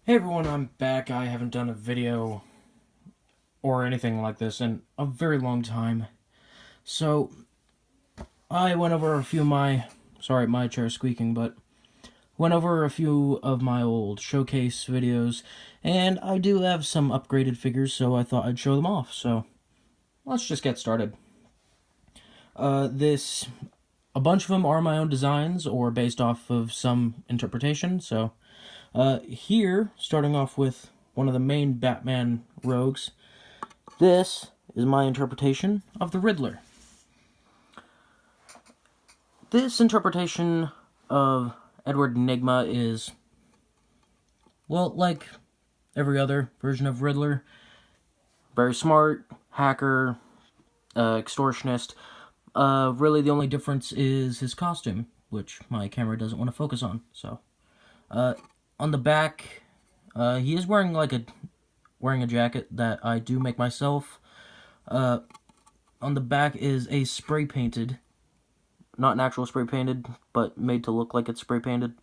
Hey everyone, I'm back. I haven't done a video or anything like this in a very long time. So, I went over a few of my... Sorry, my chair's squeaking, but... Went over a few of my old showcase videos, and I do have some upgraded figures, so I thought I'd show them off. So, let's just get started. A bunch of them are my own designs, or based off of some interpretation, so... Here, starting off with one of the main Batman rogues, this is my interpretation of the Riddler. This interpretation of Edward Nygma is, well, like every other version of Riddler. Very smart, hacker, extortionist. Really the only difference is his costume, which my camera doesn't want to focus on, so... On the back, he is wearing a jacket that I do make myself. On the back is a spray painted, not an actual spray painted, but made to look like it's spray painted,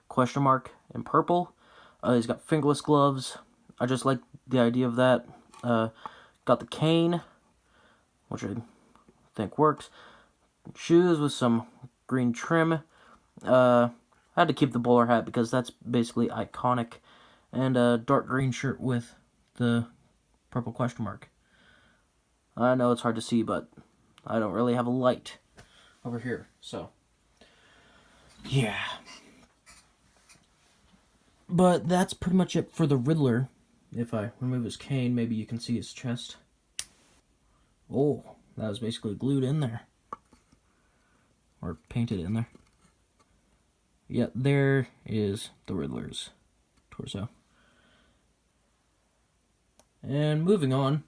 question mark in purple. He's got fingerless gloves. I just like the idea of that. Got the cane, which I think works. Shoes with some green trim. I had to keep the bowler hat because that's basically iconic. And a dark green shirt with the purple question mark. I know it's hard to see, but I don't really have a light over here, so... Yeah. But that's pretty much it for the Riddler. If I remove his cane, maybe you can see his chest. Oh, that was basically glued in there. Or painted in there. Yeah, there is the Riddler's torso. And moving on,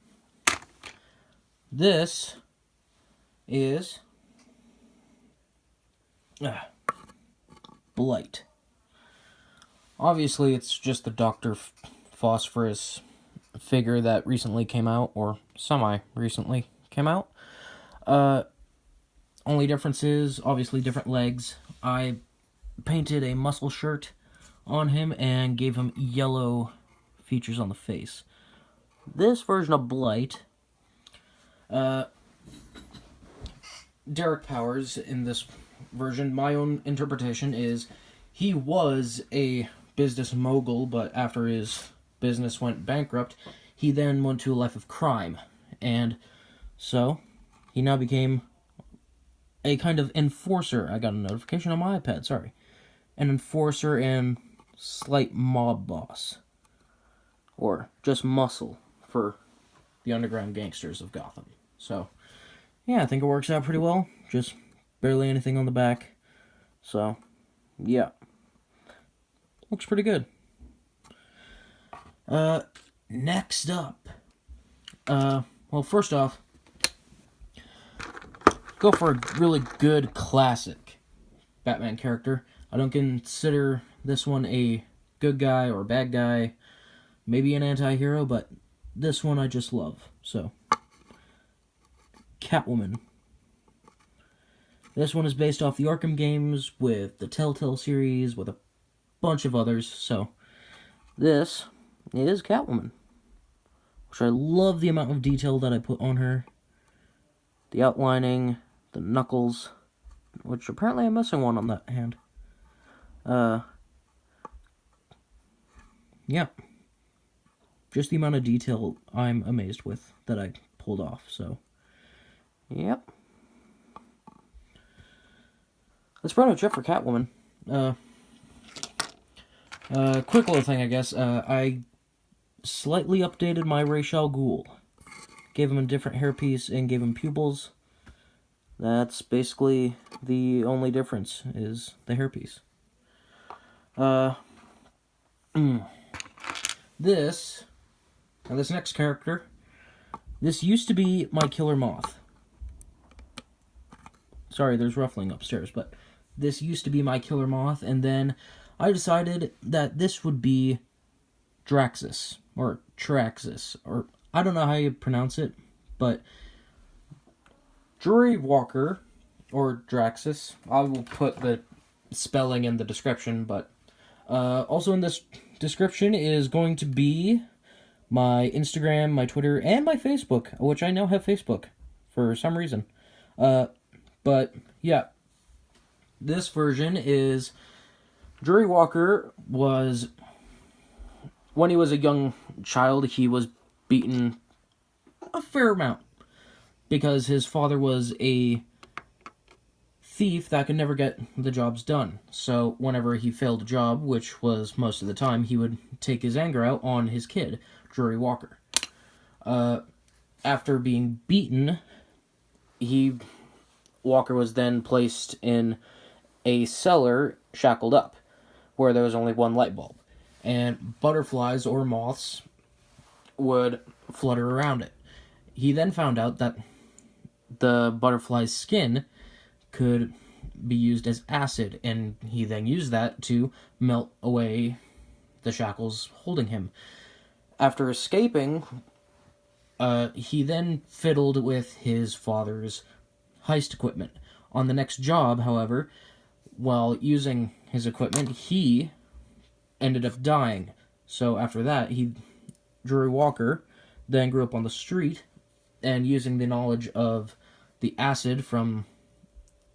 this is Blight. Obviously, it's just the Dr. Phosphorus figure that recently came out, or semi-recently came out. Only difference is, obviously, different legs. I painted a muscle shirt on him and gave him yellow features on the face. This version of Blight, Derek Powers in this version, my own interpretation is he was a business mogul, but after his business went bankrupt, he then went to a life of crime, and so he now became a kind of enforcer. I got a notification on my iPad, sorry. An enforcer and slight mob boss. Or just muscle for the underground gangsters of Gotham. So, yeah, I think it works out pretty well. Just barely anything on the back. So, yeah. Looks pretty good. Next up. Well, first off, go for a really good classic Batman character. I don't consider this one a good guy or bad guy, maybe an anti-hero, but this one I just love. So, Catwoman. This one is based off the Arkham games with the Telltale series, with a bunch of others. So, this is Catwoman, which I love the amount of detail that I put on her. The outlining, the knuckles, which apparently I'm missing one on that hand. Yeah. Just the amount of detail I'm amazed with that I pulled off, so. Yep. That's pretty much it for Catwoman. Quick little thing, I guess. I slightly updated my Ra's al Ghul. Gave him a different hairpiece and gave him pupils. That's basically the only difference, is the hairpiece. This next character, this used to be my Killer Moth. Sorry, there's ruffling upstairs, but this used to be my Killer Moth, and then I decided that this would be Charaxes, or Charaxes, or I don't know how you pronounce it, but Drury Walker, or Charaxes, I will put the spelling in the description, but also in this description is going to be my Instagram, my Twitter, and my Facebook, which I now have Facebook for some reason. But, yeah. This version is... Drury Walker was... When he was a young child, he was beaten a fair amount. Because his father was a thief that could never get the jobs done. So whenever he failed a job, which was most of the time, he would take his anger out on his kid, Drury Walker. After being beaten, Walker was then placed in a cellar shackled up, where there was only one light bulb. And butterflies or moths would flutter around it. He then found out that the butterfly's skin could be used as acid, and he then used that to melt away the shackles holding him. After escaping, he then fiddled with his father's heist equipment. On the next job, however, while using his equipment, he ended up dying. So after that, Drury Walker then grew up on the street, and using the knowledge of the acid from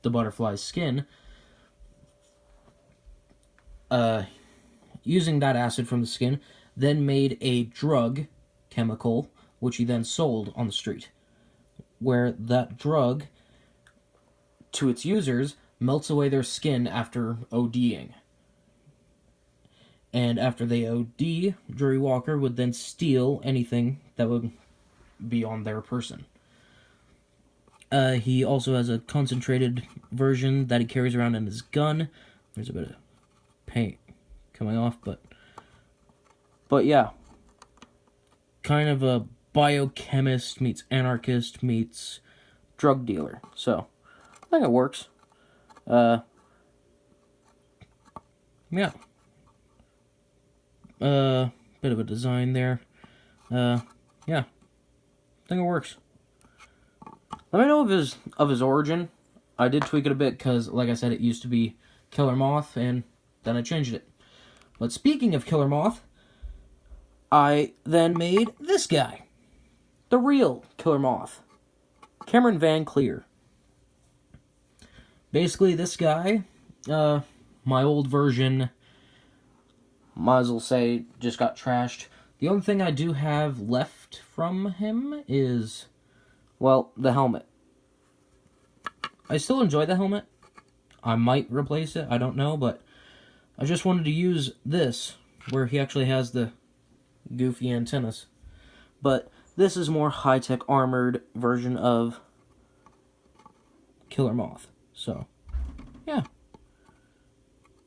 the butterfly's skin, using that acid from the skin, then made a drug chemical, which he then sold on the street, where that drug, to its users, melts away their skin after ODing. And after they OD, Drury Walker would then steal anything that would be on their person. He also has a concentrated version that he carries around in his gun. There's a bit of paint coming off, but yeah. Kind of a biochemist meets anarchist meets drug dealer. So, I think it works. Yeah. Bit of a design there. Yeah. I think it works. Let me know of his origin. I did tweak it a bit because, like I said, it used to be Killer Moth, and then I changed it. But speaking of Killer Moth, I then made this guy. The real Killer Moth. Cameron Van Cleer. Basically, this guy, my old version, might as well say, just got trashed. The only thing I do have left from him is, well, the helmet. I still enjoy the helmet. I might replace it, I don't know, but I just wanted to use this, where he actually has the goofy antennas. But this is more high-tech armored version of Killer Moth. So, yeah.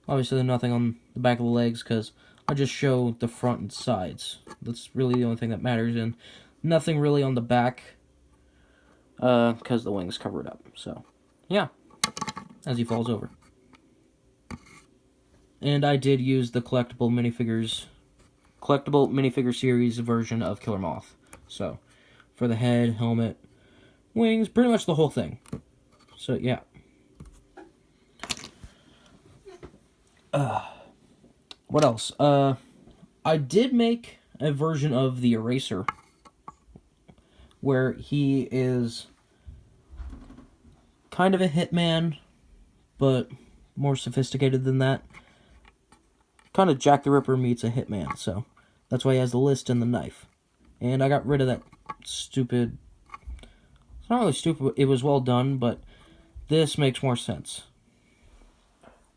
Obviously nothing on the back of the legs, because I just show the front and sides. That's really the only thing that matters, and nothing really on the back, because the wings cover it up. So, yeah, as he falls over. And I did use the collectible minifigure series version of Killer Moth. So, for the head, helmet, wings, pretty much the whole thing. So, yeah. What else? I did make a version of the Eraser, where he is kind of a hitman, but more sophisticated than that. Kind of Jack the Ripper meets a hitman, so that's why he has the list and the knife. And I got rid of that stupid... It's not really stupid, it was well done, but this makes more sense.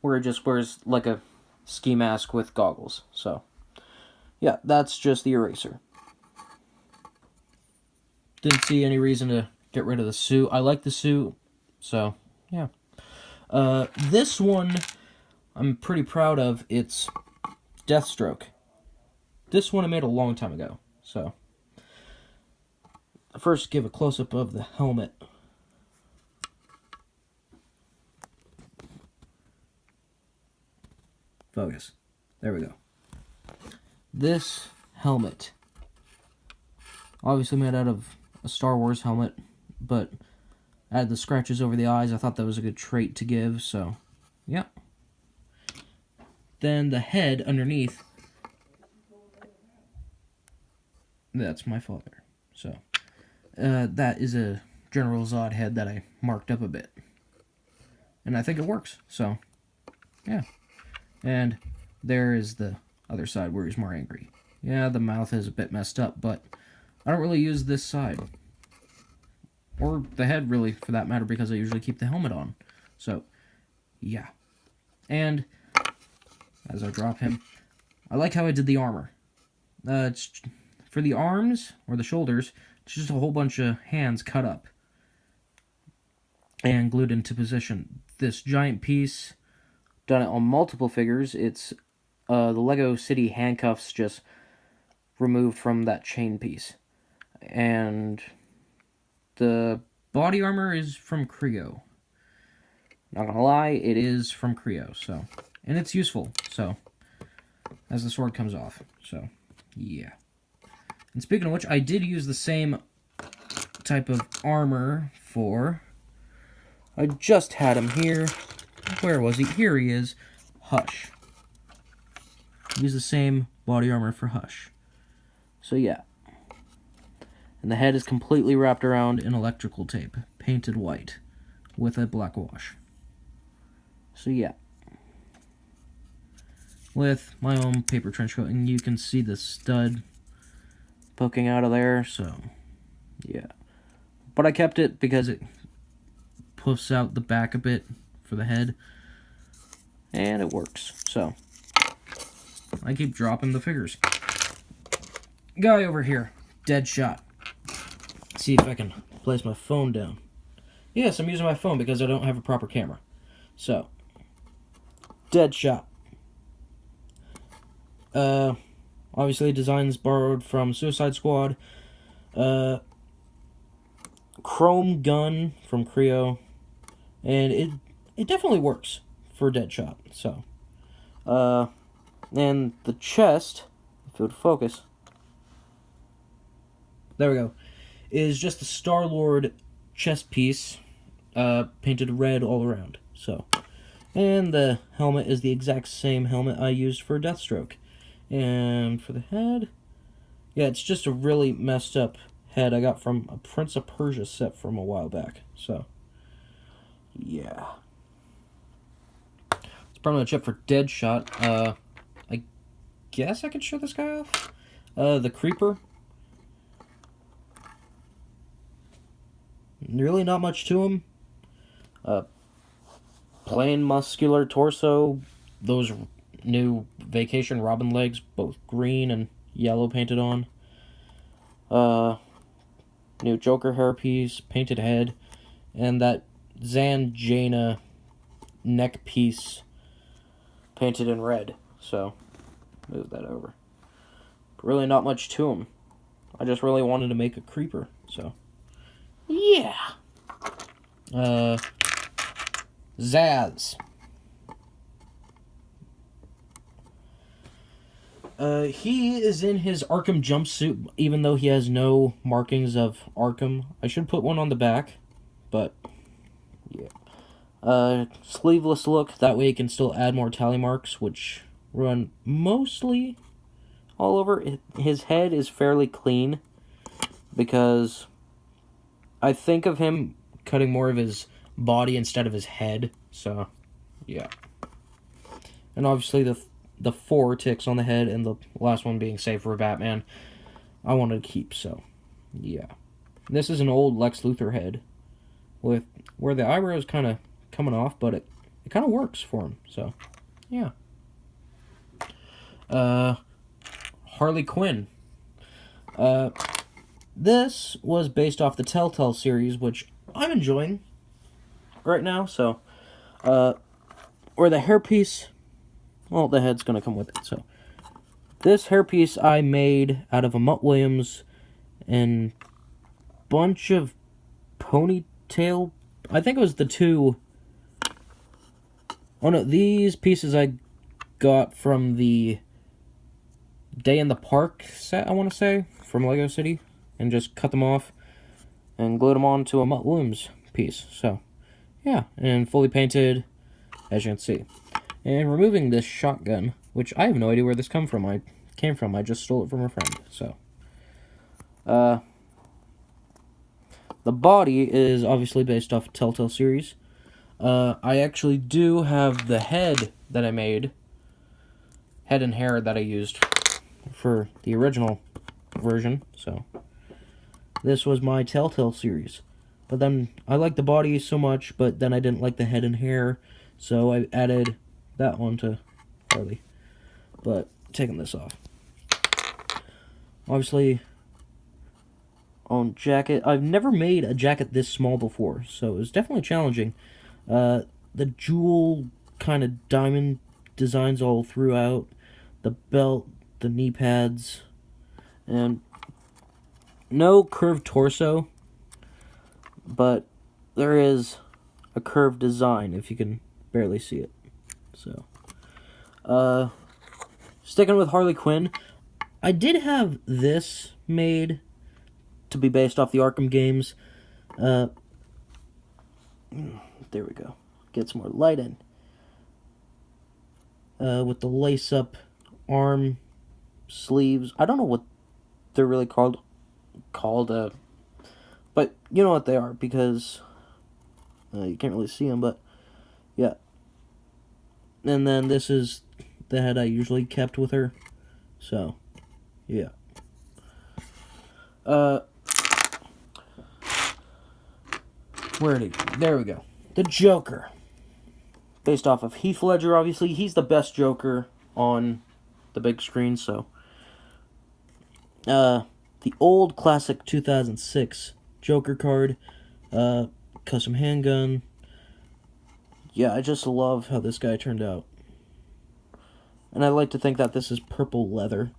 Where it just wears like a ski mask with goggles, so... Yeah, that's just the Eraser. Didn't see any reason to get rid of the suit. I like the suit, so, yeah. This one, I'm pretty proud of. It's Deathstroke. This one I made a long time ago, so. First, give a close-up of the helmet. Focus. There we go. This helmet, obviously made out of a Star Wars helmet, but added the scratches over the eyes. I thought that was a good trait to give, so, yeah. Then the head underneath That's my father. So, that is a General Zod head that I marked up a bit. And I think it works, so, yeah. And there is the other side where he's more angry. Yeah, the mouth is a bit messed up, but I don't really use this side. Or the head, really, for that matter, because I usually keep the helmet on. So, yeah. And, as I drop him, I like how I did the armor. It's, for the arms, or the shoulders, it's just a whole bunch of hands cut up and glued into position. This giant piece, done it on multiple figures. It's the Lego City handcuffs just removed from that chain piece. And the body armor is from Creo. Not gonna lie, it is from Creo, so. And it's useful, so. As the sword comes off, so. Yeah. And speaking of which, I did use the same type of armor for... I just had him here. Where was he? Here he is. Hush. Use the same body armor for Hush. So yeah. And the head is completely wrapped around in electrical tape, painted white, with a black wash. So yeah. With my own paper trench coat, and you can see the stud poking out of there, so yeah. But I kept it because it puffs out the back a bit for the head, and it works, so I keep dropping the figures. Guy over here, Deadshot. Let's see if I can place my phone down. Yes, I'm using my phone because I don't have a proper camera. So, Deadshot. Obviously designs borrowed from Suicide Squad. Chrome gun from Creo. And it definitely works for Deadshot. So, and the chest, if it would focus, there we go, is just the Star-Lord chest piece, painted red all around. So, and the helmet is the exact same helmet I used for Deathstroke. And for the head, yeah, it's just a really messed up head I got from a Prince of Persia set from a while back. So, yeah. It's probably a chip for Deadshot. I guess I could show this guy off. The Creeper. Really not much to him. Plain muscular torso. Those new Vacation Robin legs, both green and yellow painted on. New Joker hairpiece, painted head, and that Zanjana neck piece painted in red. So, move that over. Really not much to him. I just really wanted to make a creeper, so. Yeah! Zaz. He is in his Arkham jumpsuit, even though he has no markings of Arkham. I should put one on the back, but, yeah. Sleeveless look, that way he can still add more tally marks, which run mostly all over. His head is fairly clean, because I think of him cutting more of his body instead of his head, so, yeah. And obviously the 4 ticks on the head, and the last one being saved for Batman, I wanted to keep, so, yeah. This is an old Lex Luthor head, with where the eyebrow is kind of coming off, but it kind of works for him, so, yeah. Harley Quinn. This was based off the Telltale series, which I'm enjoying right now, so, where the hairpiece, well, the head's gonna come with it, so. This hairpiece I made out of a Mutt Williams and bunch of ponytail, I think it was the 2, oh no, these pieces I got from the Day in the Park set, I want to say, from Lego City, and just cut them off and glued them onto a Mutt Williams piece, so, yeah, and fully painted, as you can see. And removing this shotgun, which I have no idea where this came from. I just stole it from a friend, so. The body is obviously based off Telltale series. I actually do have the head that I made, head and hair that I used for the original version, so this was my Telltale series. But then I liked the body so much, but then I didn't like the head and hair, so I added that one to Harley. But taking this off. Obviously, on jacket, I've never made a jacket this small before, so it was definitely challenging. The jewel kind of diamond designs all throughout, the belt, the knee pads, and no curved torso, but there is a curved design, if you can barely see it. So, sticking with Harley Quinn, I did have this made to be based off the Arkham games. There we go. Get some more light in. With the lace-up arm sleeves. I don't know what they're really called, but you know what they are, because you can't really see them, but yeah. And then this is the head I usually kept with her, so yeah. There we go. The Joker. Based off of Heath Ledger, obviously. He's the best Joker on the big screen, so. The old classic 2006 Joker card. Custom handgun. Yeah, I just love how this guy turned out. And I like to think that this is purple leather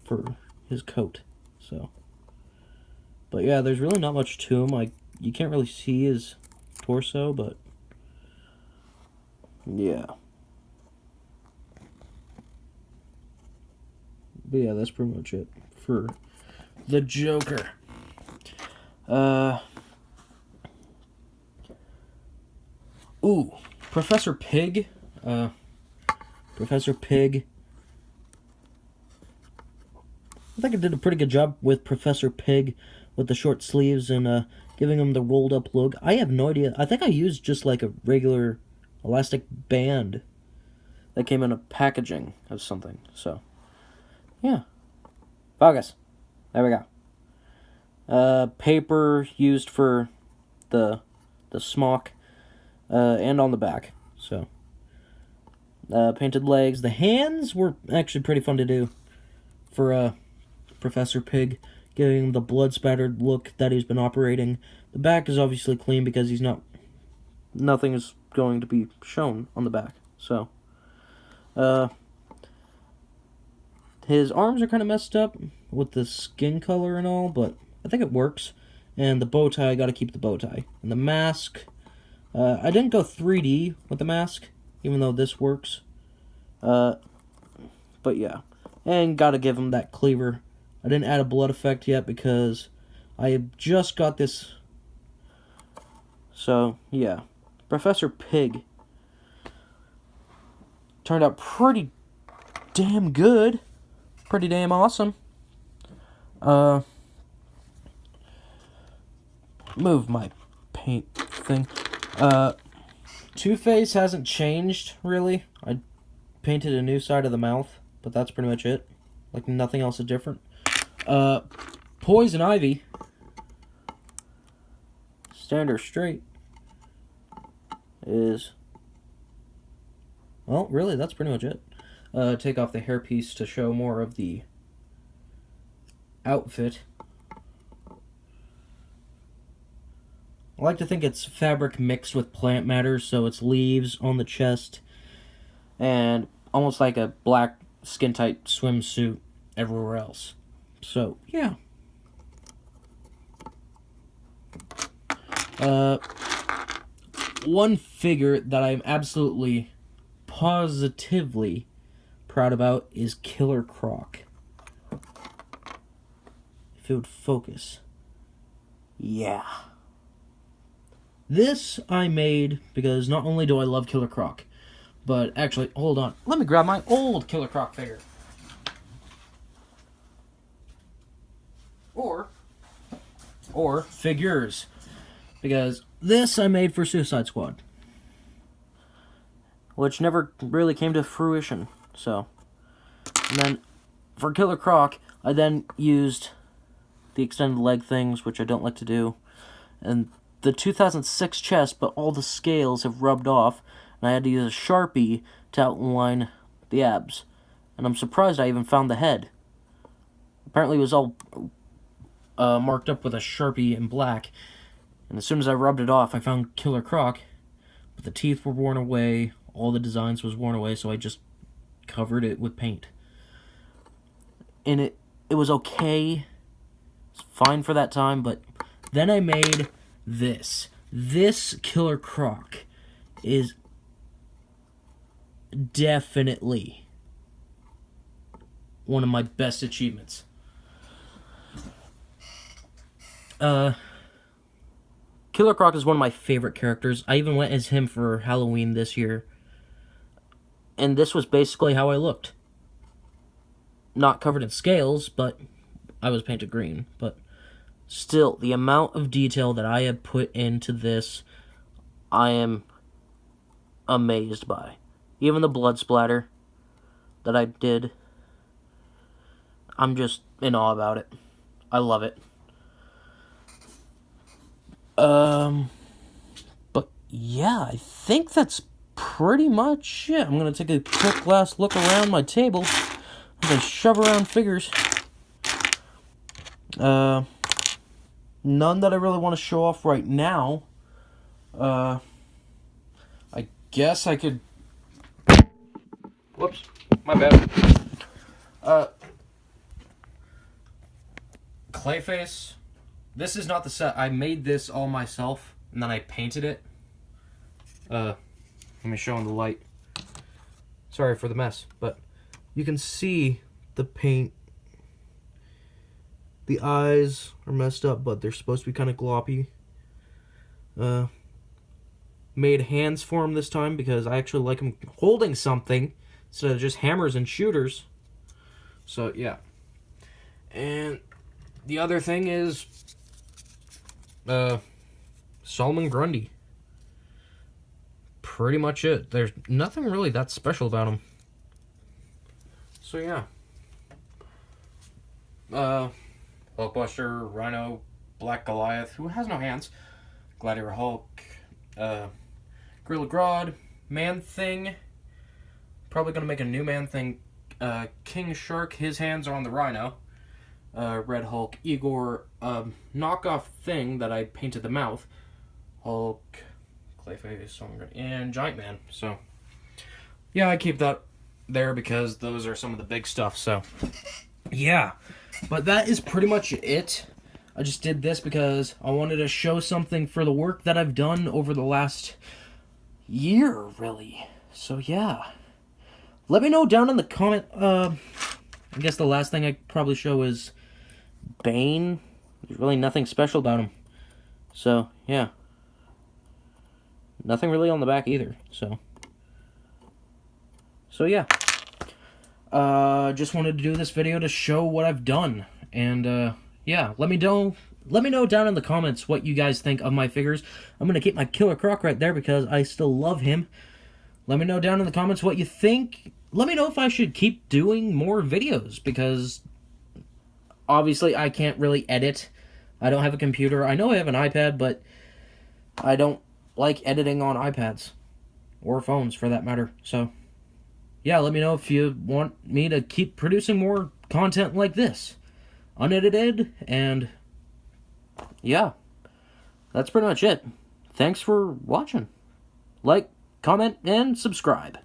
for his coat, so. But yeah, there's really not much to him. You can't really see his torso, but yeah. But yeah, that's pretty much it for the Joker. Ooh, Professor Pig. Professor Pig. I think I did a pretty good job with Professor Pig with the short sleeves and giving him the rolled up look. I have no idea. I think I used just like a regular elastic band that came in a packaging of something. So, yeah. Focus. There we go. Paper used for the smock and on the back. So, painted legs. The hands were actually pretty fun to do for Professor Pig, giving him the blood-spattered look that he's been operating. The back is obviously clean because nothing is going to be shown on the back. So, his arms are kind of messed up with the skin color and all, but I think it works. And the bow tie, I gotta keep the bow tie. And the mask, I didn't go 3D with the mask, even though this works. But yeah. And gotta give him that cleaver. I didn't add a blood effect yet because I have just got this. So, yeah. Professor Pig turned out pretty damn good. Pretty damn awesome. Move my paint thing. Two-Face hasn't changed, really. I painted a new side of the mouth, but that's pretty much it. Like, nothing else is different. Poison Ivy. Stand her straight. Is... Well, really, that's pretty much it. Take off the hairpiece to show more of the outfit. I like to think it's fabric mixed with plant matter, so it's leaves on the chest, and almost like a black skin-tight swimsuit everywhere else. So, yeah. One figure that I'm absolutely, positively proud about is Killer Croc. If it would focus. Yeah. This I made because not only do I love Killer Croc, but actually, hold on. Let me grab my old Killer Croc figure. Or or figures, because this I made for Suicide Squad, which never really came to fruition. So, and then for Killer Croc, I then used the extended leg things, which I don't like to do, and the 2006 chest, but all the scales have rubbed off, and I had to use a Sharpie to outline the abs. And I'm surprised I even found the head. Apparently it was all marked up with a Sharpie in black, and as soon as I rubbed it off, I found Killer Croc, but the teeth were worn away, all the designs was worn away, so I just covered it with paint. And it was okay. It's fine for that time, but then I made this. This Killer Croc is definitely one of my best achievements. Killer Croc is one of my favorite characters. I even went as him for Halloween this year. And this was basically how I looked. Not covered in scales, but I was painted green. But still, the amount of detail that I have put into this, I am amazed by. Even the blood splatter that I did, I'm just in awe about it. I love it. But yeah, I think that's pretty much it. I'm gonna take a quick last look around my table as I shove around figures. None that I really want to show off right now. I guess I could... Whoops, my bad. Clayface. This is not the set. I made this all myself, and then I painted it. Let me show in the light. Sorry for the mess, but you can see the paint. The eyes are messed up, but they're supposed to be kind of gloppy. Made hands for him this time because I actually like him holding something instead of just hammers and shooters. So, yeah. And the other thing is Solomon Grundy. Pretty much it. There's nothing really that special about him. So, yeah. Hulkbuster, Rhino, Black Goliath, who has no hands, Gladiator Hulk, Gorilla Grodd, Man-Thing, probably going to make a new Man-Thing, King Shark, his hands are on the Rhino, Red Hulk, Igor, knockoff Thing that I painted the mouth, Hulk, Clayface, and Giant Man. So, yeah, I keep that there because those are some of the big stuff, so, yeah. But that is pretty much it. I just did this because I wanted to show something for the work that I've done over the last year, really. So, yeah. Let me know down in the comment. I guess the last thing I probably show is Bane. There's really nothing special about him. So, yeah. Nothing really on the back either. So yeah. Just wanted to do this video to show what I've done. And, yeah. Let me know down in the comments what you guys think of my figures. I'm going to keep my Killer Croc right there because I still love him. Let me know down in the comments what you think. Let me know if I should keep doing more videos because obviously I can't really edit. I don't have a computer. I know I have an iPad, but I don't like editing on iPads or phones for that matter. So, yeah, let me know if you want me to keep producing more content like this. Unedited, and yeah, that's pretty much it. Thanks for watching. Like, comment, and subscribe.